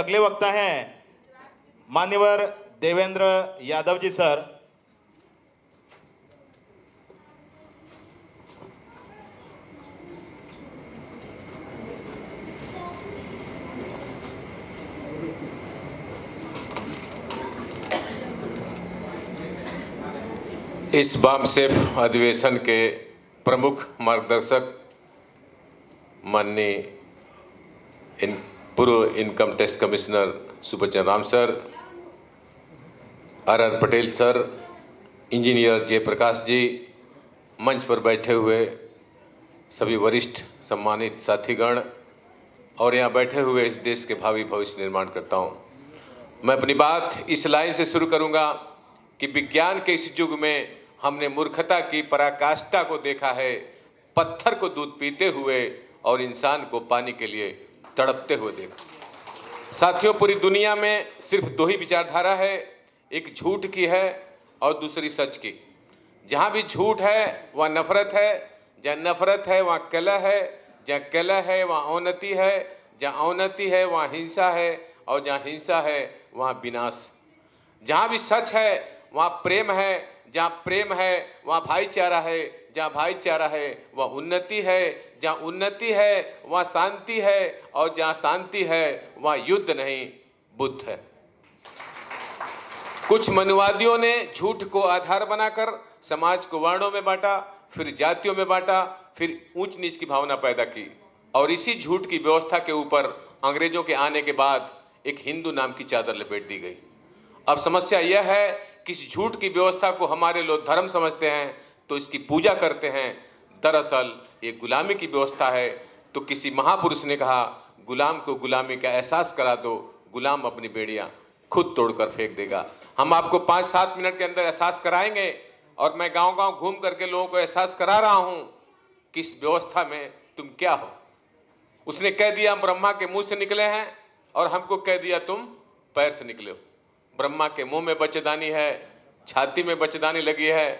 अगले वक्ता हैं मान्यवर देवेंद्र यादव जी सर। इस बामसेफ अधिवेशन के प्रमुख मार्गदर्शक माननीय पूर्व income tax commissioner Subachan Ram sir, R Patel sir, engineer Jayprakash ji, मंच पर बैठे हुए सभी वरिष्ठ सम्मानित साथीगण और यहाँ बैठे हुए इस देश के भावी भविष्य निर्माण करता हूँ। मैं अपनी बात इस लाइन से शुरू करूँगा कि विज्ञान के इस युग में हमने मूर्खता की पराकाष्ठा को देखा है, पत्थर को दूध पीते हुए और इंसान को पानी के लिए तड़पते हुए देखा। साथियों, पूरी दुनिया में सिर्फ दो ही विचारधारा है, एक झूठ की है और दूसरी सच की। जहाँ भी झूठ है वहाँ नफरत है, जहाँ नफरत है वहाँ कलह है, जहाँ कलह है वहाँ अवनति है, जहाँ अवनति है वहाँ हिंसा है और जहाँ हिंसा है वहाँ विनाश। जहाँ भी सच है वहाँ प्रेम है, जहाँ प्रेम है वहाँ भाईचारा है, जहाँ भाईचारा है वहाँ उन्नति है, जहाँ उन्नति है वहाँ शांति है और जहाँ शांति है वहाँ युद्ध नहीं बुद्ध है। कुछ मनुवादियों ने झूठ को आधार बनाकर समाज को वर्णों में बांटा, फिर जातियों में बांटा, फिर ऊंच नीच की भावना पैदा की और इसी झूठ की व्यवस्था के ऊपर अंग्रेजों के आने के बाद एक हिंदू नाम की चादर लपेट दी गई। अब समस्या यह है कि इस झूठ की व्यवस्था को हमारे लोग धर्म समझते हैं तो इसकी पूजा करते हैं। दरअसल ये गुलामी की व्यवस्था है। तो किसी महापुरुष ने कहा, गुलाम को गुलामी का एहसास करा दो, गुलाम अपनी बेड़ियां खुद तोड़कर फेंक देगा। हम आपको 5-7 मिनट के अंदर एहसास कराएंगे और मैं गांव-गांव घूम करके लोगों को एहसास करा रहा हूं कि इस व्यवस्था में तुम क्या हो। उसने कह दिया हम ब्रह्मा के मुंह से निकले हैं और हमको कह दिया तुम पैर से निकले हो। ब्रह्मा के मुंह में बच्चेदानी है, छाती में बच्चेदानी लगी है,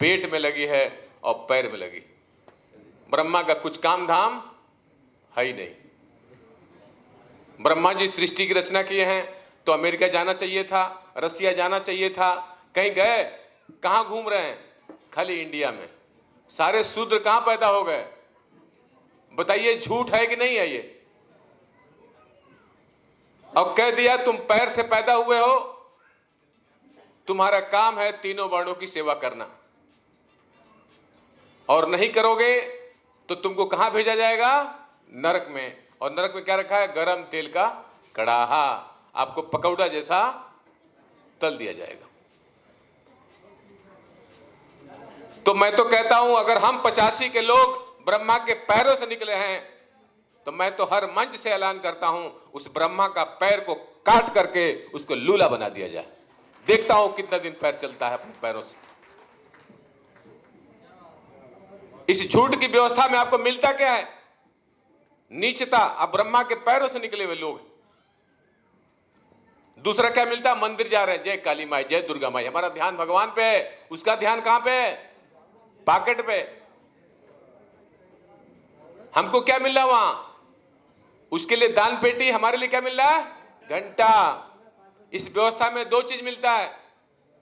पेट में लगी है और पैर में लगी। ब्रह्मा का कुछ काम धाम है ही नहीं। ब्रह्मा जी सृष्टि की रचना किए हैं तो अमेरिका जाना चाहिए था, रसिया जाना चाहिए था, कहीं गए? कहाँ घूम रहे हैं? खाली इंडिया में। सारे शूद्र कहाँ पैदा हो गए? बताइए, झूठ है कि नहीं है ये? और कह दिया तुम पैर से पैदा हुए हो, तुम्हारा काम है तीनों वर्णों की सेवा करना और नहीं करोगे तो तुमको कहां भेजा जाएगा? नरक में। और नरक में क्या रखा है? गरम तेल का कड़ाहा, आपको पकौड़ा जैसा तल दिया जाएगा। तो मैं तो कहता हूं, अगर हम 85 के लोग ब्रह्मा के पैरों से निकले हैं तो मैं तो हर मंच से ऐलान करता हूं उस ब्रह्मा का पैर को काट करके उसको लूला बना दिया जाए। देखता हूं कितना दिन पैर चलता है अपने पैरों से। इस झूठ की व्यवस्था में आपको मिलता क्या है? नीचता। अब ब्रह्मा के पैरों से निकले हुए लोग। दूसरा क्या मिलता? मंदिर जा रहे हैं, जय काली माई, जय दुर्गा माई। हमारा ध्यान भगवान पे है, उसका ध्यान कहां पे है? पॉकेट पे। हमको क्या मिल रहा वहां? उसके लिए दान पेटी, हमारे लिए क्या मिल रहा है? घंटा। इस व्यवस्था में दो चीज मिलता है,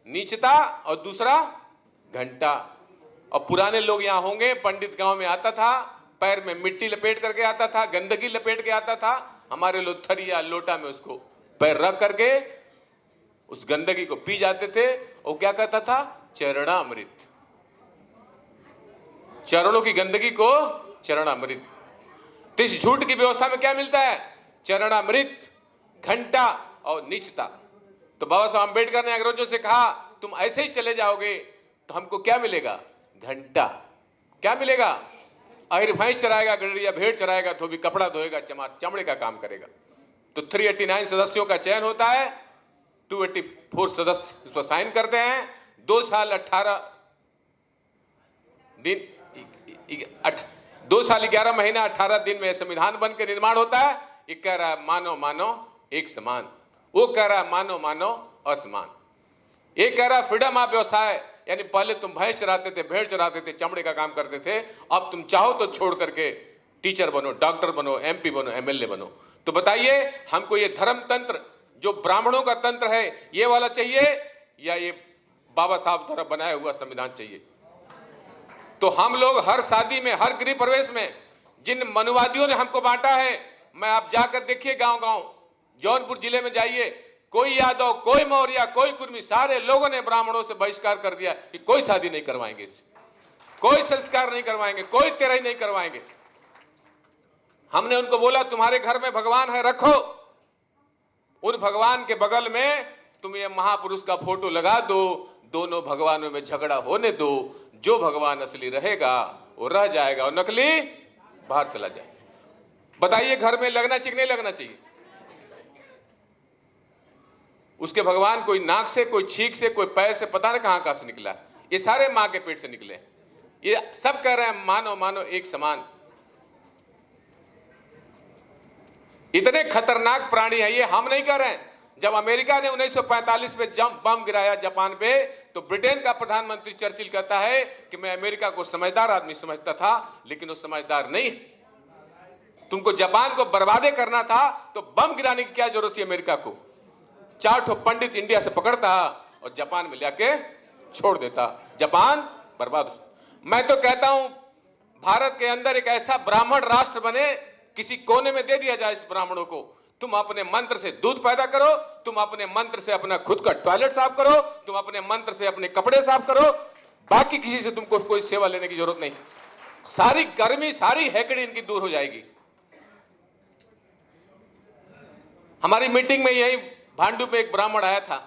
नीचता और दूसरा घंटा। और पुराने लोग यहां होंगे, पंडित गांव में आता था, पैर में मिट्टी लपेट करके आता था, गंदगी लपेट के आता था। हमारे लोग थरिया लोटा में उसको पैर रख करके उस गंदगी को पी जाते थे। और क्या कहता था? चरणामृत। चरणों की गंदगी को चरणामृत। तो इस झूठ की व्यवस्था में क्या मिलता है? चरणामृत, घंटा और नीचता। तो बाबा साहब अम्बेडकर ने अंग्रेजों से कहा तुम ऐसे ही चले जाओगे तो हमको क्या मिलेगा? घंटा। क्या मिलेगा? अहिर भैंस चराएगा, गडरिया भेड़ चराएगा, धोबी कपड़ा धोएगा, चमार चमड़े का काम करेगा। तो 389 सदस्यों का चयन होता है, 284 सदस्य इस पर साइन करते हैं। 2 साल 11 महीना 18 दिन में संविधान बन के निर्माण होता है। ये कह रहा है मानो मानो एक समान, वो कह रहा है मानो मानो असमान। ये कह रहा है फ्रीडम ऑफ व्यवसाय, यानी पहले तुम भैंस चराते थे, भेड़ चराते थे, चमड़े का काम करते थे, अब तुम चाहो तो छोड़ करके टीचर बनो, डॉक्टर बनो, MP बनो, MLA बनो। तो बताइए हमको ये धर्म तंत्र जो ब्राह्मणों का तंत्र है ये वाला चाहिए या ये बाबा साहब द्वारा बनाया हुआ संविधान चाहिए? तो हम लोग हर शादी में, हर गृह प्रवेश में जिन मनुवादियों ने हमको बांटा है, मैं आप जाकर देखिए गांव गांव, जौनपुर जिले में जाइए, कोई यादव, कोई मौर्य, कोई कुर्मी, सारे लोगों ने ब्राह्मणों से बहिष्कार कर दिया कि कोई शादी नहीं करवाएंगे इससे, कोई संस्कार नहीं करवाएंगे, कोई तेराई नहीं करवाएंगे। हमने उनको बोला तुम्हारे घर में भगवान है, रखो, उन भगवान के बगल में तुम ये महापुरुष का फोटो लगा दो, दोनों भगवानों में झगड़ा होने दो, जो भगवान असली रहेगा वो रह जाएगा और नकली बाहर चला जाएगा। बताइए घर में लगना चाहिए नहीं लगना चाहिए? उसके भगवान कोई नाक से, कोई छींक से, कोई पैर से, पता नहीं कहां से निकला, ये सारे मां के पेट से निकले। ये सब कह रहे हैं मानो मानो एक समान। इतने खतरनाक प्राणी है ये, हम नहीं कह रहे हैं। जब अमेरिका ने 1945 में बम गिराया जापान पे, तो ब्रिटेन का प्रधानमंत्री चर्चिल कहता है कि मैं अमेरिका को समझदार आदमी समझता था, लेकिन वो समझदार नहीं है। तुमको जापान को बर्बादे करना था तो बम गिराने की क्या जरूरत थी अमेरिका को? 4 पंडित इंडिया से पकड़ता और जापान में लाके छोड़ देता, जापान बर्बाद। मैं तो कहता हूं भारत के अंदर एक ऐसा ब्राह्मण राष्ट्र बने, किसी कोने में दे दिया जाए इस ब्राह्मणों को। तुम अपने मंत्र से दूध पैदा करो, तुम अपने मंत्र से अपना खुद का टॉयलेट साफ करो, तुम अपने मंत्र से अपने कपड़े साफ करो, बाकी किसी से तुमको कोई सेवा लेने की जरूरत नहीं। सारी गर्मी, सारी हैकड़ी इनकी दूर हो जाएगी। हमारी मीटिंग में यही भांडू पे एक ब्राह्मण आया था,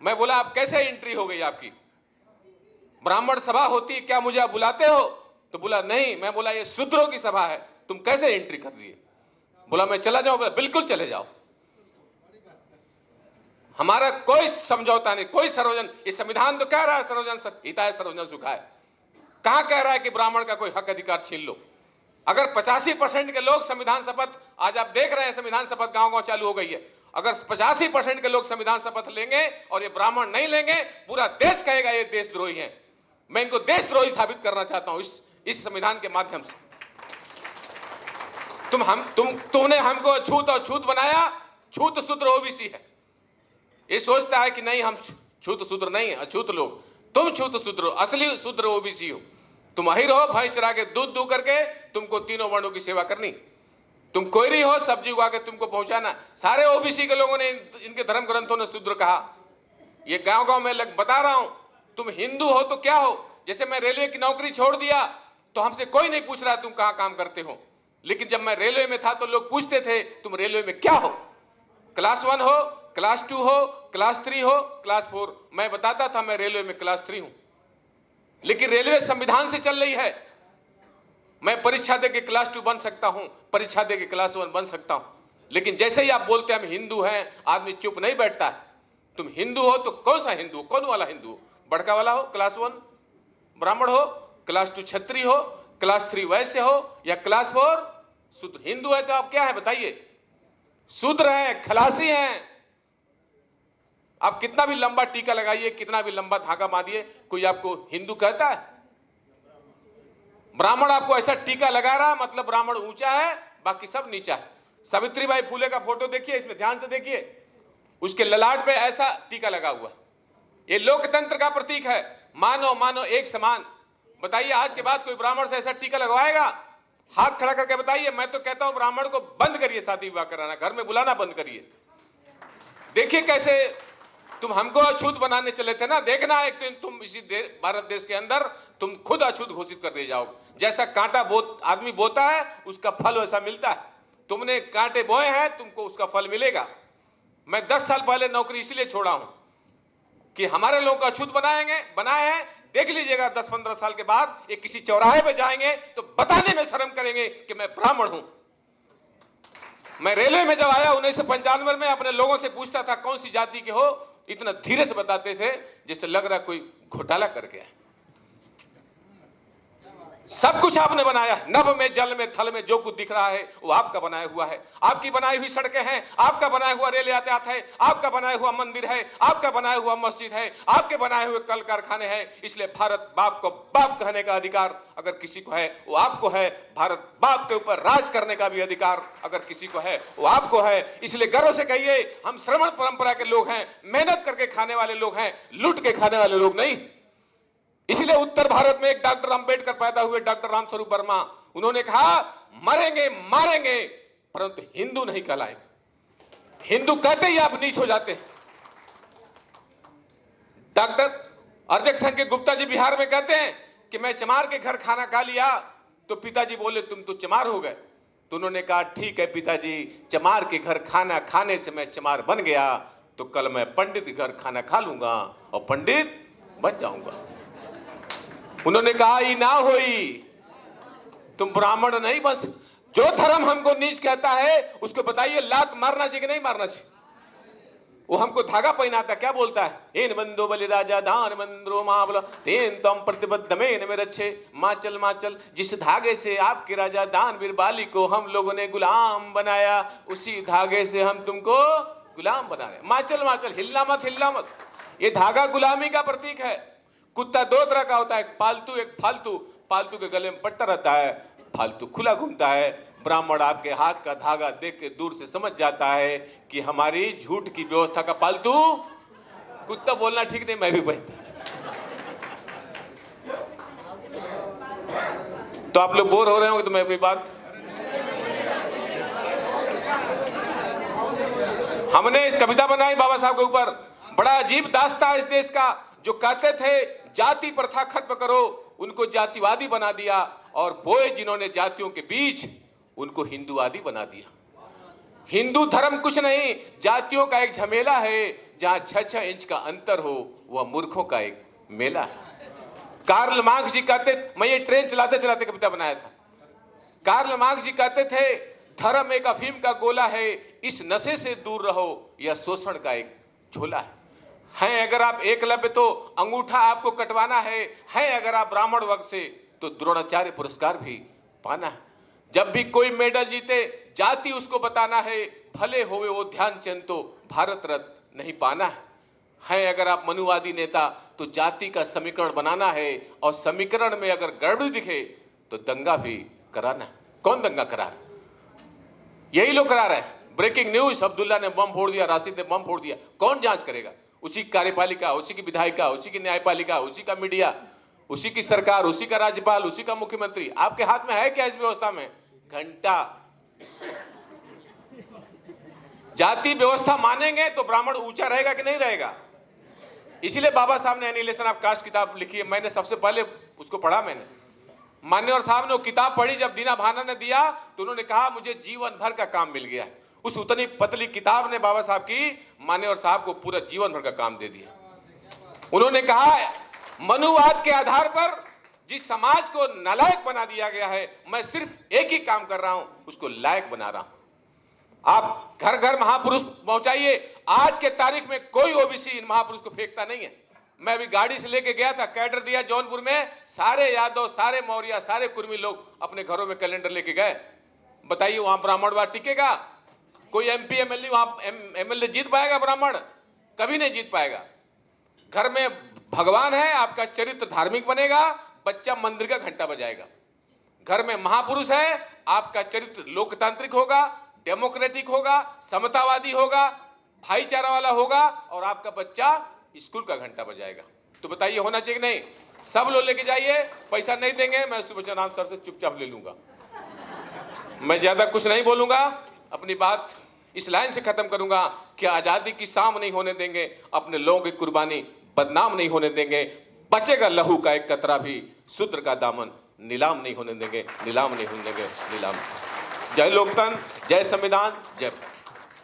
मैं बोला आप कैसे एंट्री हो गई आपकी? ब्राह्मण सभा होती, क्या मुझे आप बुलाते हो? तो बोला नहीं। मैं बोला ये शूद्रों की सभा है, तुम कैसे एंट्री कर दिए? बोला मैं चला जाऊं? बोला बिल्कुल चले जाओ, हमारा कोई समझौता नहीं, कोई सर्वजन। ये संविधान तो कह रहा है सर्वजन हिताय सर्वजन सुखाय, कहां कह रहा है कि ब्राह्मण का कोई हक अधिकार छीन लो? अगर 85% के लोग संविधान शपथ, आज आप देख रहे हैं संविधान शपथ गांव गांव चालू हो गई है, अगर 85% के लोग संविधान शपथ लेंगे और ये ब्राह्मण नहीं लेंगे, पूरा देश कहेगा ये देशद्रोही हैं। मैं इनको देशद्रोही साबित करना चाहता हूं इस संविधान के माध्यम से। तुमने हमको अछूत और छूत बनाया। छूत शूद्र ओबीसी है, ये सोचता है कि नहीं हम छूत शूद्र नहीं है, अछूत लोग। तुम छूत शूद्र हो, असली शूद्र ओबीसी हो। तुम अहिर हो, भैंस चरा के दूध दू करके तुमको तीनों वर्णों की सेवा करनी। तुम कोयरी हो, सब्जी उगा के तुमको पहुंचाना। सारे ओबीसी के लोगों ने इनके धर्म ग्रंथों ने शूद्र कहा। ये गांव गांव में बता रहा हूं, तुम हिंदू हो तो क्या हो? जैसे मैं रेलवे की नौकरी छोड़ दिया तो हमसे कोई नहीं पूछ रहा तुम कहां काम करते हो, लेकिन जब मैं रेलवे में था तो लोग पूछते थे तुम रेलवे में क्या हो? क्लास 1 हो, क्लास 2 हो, क्लास 3 हो, क्लास 4। मैं बताता था मैं रेलवे में क्लास 3 हूं, लेकिन रेलवे संविधान से चल रही है। मैं परीक्षा दे के क्लास 2 बन सकता हूं, परीक्षा दे के क्लास 1 बन सकता हूं, लेकिन जैसे ही आप बोलते हैं हम हिंदू हैं, आदमी चुप नहीं बैठता है। तुम हिंदू हो तो कौन सा हिंदू? कौन वाला हिंदू? बड़का वाला हो, क्लास 1 ब्राह्मण हो, क्लास 2 क्षत्रिय हो, क्लास 3 वैश्य हो, या क्लास 4 शूद्र? हिंदू है तो आप क्या है बताइए? शूद्र हैं, खलासी हैं। आप कितना भी लंबा टीका लगाइए, कितना भी लंबा धागा बांधिए, कोई आपको हिंदू कहता है? ब्राह्मण आपको ऐसा टीका लगा रहा मतलब ब्राह्मण ऊंचा है, बाकी सब नीचा है। सावित्रीबाई फुले का फोटो देखिए, इसमें ध्यान से देखिए, उसके ललाट पे ऐसा टीका लगा हुआ। ये लोकतंत्र का प्रतीक है, मानो मानो एक समान। बताइए आज के बाद कोई ब्राह्मण से ऐसा टीका लगवाएगा? हाथ खड़ा करके बताइए। मैं तो कहता हूं ब्राह्मण को बंद करिए शादी विवाह कराना, घर में बुलाना बंद करिए। देखिए कैसे तुम हमको अछूत बनाने चले थे ना, देखना एक दिन तुम इसी भारत देश के अंदर तुम खुद अछूत घोषित कर दिए जाओगे। जैसा कांटा आदमी बोता है उसका फल वैसा मिलता है। तुमने कांटे बोए हैं, तुमको उसका फल मिलेगा। मैं 10 साल पहले नौकरी इसलिए छोड़ा हूं कि हमारे लोगों को अछूत बनाए हैं। देख लीजिएगा 10-15 साल के बाद ये किसी चौराहे पे जाएंगे तो बताने में शर्म करेंगे कि मैं ब्राह्मण हूं। मैं रेलवे में जब आया 1995 में, अपने लोगों से पूछता था कौन सी जाति के हो, इतना धीरे से बताते थे जैसे लग रहा कोई घोटाला कर गया। सब कुछ आपने बनाया, नभ में, जल में, थल में जो कुछ दिख रहा है वो आपका बनाया हुआ है। आपकी बनाई हुई सड़कें हैं, आपका बनाया हुआ रेल यातायात है, आपका बनाया हुआ मंदिर है, आपका बनाया हुआ मस्जिद है, आपके बनाए हुए कल कारखाने हैं। इसलिए भारत बाप को बाप कहने का अधिकार अगर किसी को है वो आपको है। भारत बाप के ऊपर राज करने का भी अधिकार अगर किसी को है वो आपको है। इसलिए गर्व से कहिए, हम श्रमण परंपरा के लोग हैं, मेहनत करके खाने वाले लोग हैं, लूट के खाने वाले लोग नहीं। इसलिए उत्तर भारत में एक डॉक्टर अंबेडकर पैदा हुए, डॉक्टर रामस्वरूप वर्मा। उन्होंने कहा मरेंगे मारेंगे परंतु हिंदू नहीं कहलाएंगे। हिंदू कहते ही आप नीच हो जाते हैं। डॉक्टर अर्जक संघ के गुप्ता जी बिहार में कहते हैं कि मैं चमार के घर खाना खा लिया तो पिताजी बोले तुम तो चमार हो गए। तो उन्होंने कहा ठीक है पिताजी, चमार के घर खाना खाने से मैं चमार बन गया तो कल मैं पंडित के घर खाना खा लूंगा और पंडित बन जाऊंगा। उन्होंने कहा ये ना होई, तुम ब्राह्मण नहीं, बस जो धर्म हमको नीच कहता है उसको बताइए लात मारना चाहिए कि नहीं मारना चाहिए। वो हमको धागा पहनाता, क्या बोलता है, एन बंदो बलि राजा दान मंद्रो मावला तेन तम प्रतिबद्ध में रच्छे। माचल माचल, जिस धागे से आपके राजा दान वीर बाली को हम लोगों ने गुलाम बनाया उसी धागे से हम तुमको गुलाम बना रहे। माचल माचल, हिलना मत हिलना मत। ये धागा गुलामी का प्रतीक है। कुत्ता दो तरह का होता है, एक पालतू एक फालतू। पालतू के गले में पट्टा रहता है, फालतू खुला घूमता है। ब्राह्मण आपके हाथ का धागा देख के दूर से समझ जाता है कि हमारी झूठ की व्यवस्था का पालतू कुत्ता। बोलना ठीक नहीं, मैं भी पहनता। तो आप लोग बोर हो रहे होंगे तो मैं अपनी बात, हमने कविता बनाई बाबा साहब के ऊपर, बड़ा अजीब दास्ता है इस देश का। जो कहते थे जाति प्रथा खत्म करो, उनको जातिवादी बना दिया, और बोए जिन्होंने जातियों के बीच उनको हिंदूवादी बना दिया। हिंदू धर्म कुछ नहीं, जातियों का एक झमेला है। जहां 6-6 इंच का अंतर हो वह मूर्खों का एक मेला है। कार्ल मार्क्स जी कहते, मैं ये ट्रेन चलाते चलाते कविता बनाया था। कार्ल मार्क्स जी कहते थे धर्म एक अफीम का गोला है, इस नशे से दूर रहो, यह शोषण का एक झोला है अगर आप एकलव्य तो अंगूठा आपको कटवाना है अगर आप ब्राह्मण वर्ग से तो द्रोणाचार्य पुरस्कार भी पाना है। जब भी कोई मेडल जीते जाति उसको बताना है, भले होवे वो ध्यानचंद तो भारत रत्न नहीं पाना है अगर आप मनुवादी नेता तो जाति का समीकरण बनाना है, और समीकरण में अगर गड़बड़ी दिखे तो दंगा भी कराना है। कौन दंगा करा रहा है? यही लोग करा रहे हैं। ब्रेकिंग न्यूज, अब्दुल्ला ने बम फोड़ दिया, राशिद ने बम फोड़ दिया, कौन जांच करेगा? उसी की कार्यपालिका, उसी की विधायिका, उसी की न्यायपालिका, उसी का मीडिया, उसी की सरकार, उसी का राज्यपाल, उसी का मुख्यमंत्री। आपके हाथ में है क्या इस व्यवस्था में? घंटा। जाति व्यवस्था मानेंगे तो ब्राह्मण ऊंचा रहेगा कि नहीं रहेगा? इसीलिए बाबा साहब ने एनिहिलेशन ऑफ कास्ट किताब लिखी है। मैंने सबसे पहले उसको पढ़ा। मैंने मान्यवर साहब ने वो किताब पढ़ी, जब दीना भाना ने दिया तो उन्होंने कहा मुझे जीवन भर का काम मिल गया। उस उतनी पतली किताब ने बाबा साहब की मान्यवर साहब को पूरा जीवन भर का काम दे दिया। उन्होंने कहा मनुवाद के आधार पर जिस समाज को नालायक बना दिया गया है, मैं सिर्फ एक ही काम कर रहा हूं, उसको लायक बना रहा हूं। आप घर घर महापुरुष पहुंचाइए। आज के तारीख में कोई ओबीसी इन महापुरुष को फेंकता नहीं है। मैं अभी गाड़ी से लेके गया था, कैडर दिया जौनपुर में, सारे यादव, सारे मौर्य, सारे कुर्मी लोग अपने घरों में कैलेंडर लेके गए। बताइए वहां ब्राह्मणवाद टिकेगा? कोई एमपी एमएलए वहां एमएलए जीत पाएगा? ब्राह्मण कभी नहीं जीत पाएगा। घर में भगवान है, आपका चरित्र धार्मिक बनेगा, बच्चा मंदिर का घंटा बजाएगा। घर में महापुरुष है, आपका चरित्र लोकतांत्रिक होगा, डेमोक्रेटिक होगा, समतावादी होगा, भाईचारा वाला होगा, और आपका बच्चा स्कूल का घंटा बजाएगा। तो बताइए होना चाहिए कि नहीं? सब लोग लेके जाइए, पैसा नहीं देंगे, मैं सुबह नाम सर से चुपचाप ले लूंगा। मैं ज्यादा कुछ नहीं बोलूंगा, अपनी बात इस लाइन से खत्म करूंगा कि आजादी की शाम नहीं होने देंगे, अपने लोगों की कुर्बानी बदनाम नहीं होने देंगे, बचेगा लहू का एक कतरा भी, शूद्र का दामन नीलाम नहीं होने देंगे, नीलाम नहीं होने देंगे, नीलाम। जय लोकतंत्र, जय संविधान, जय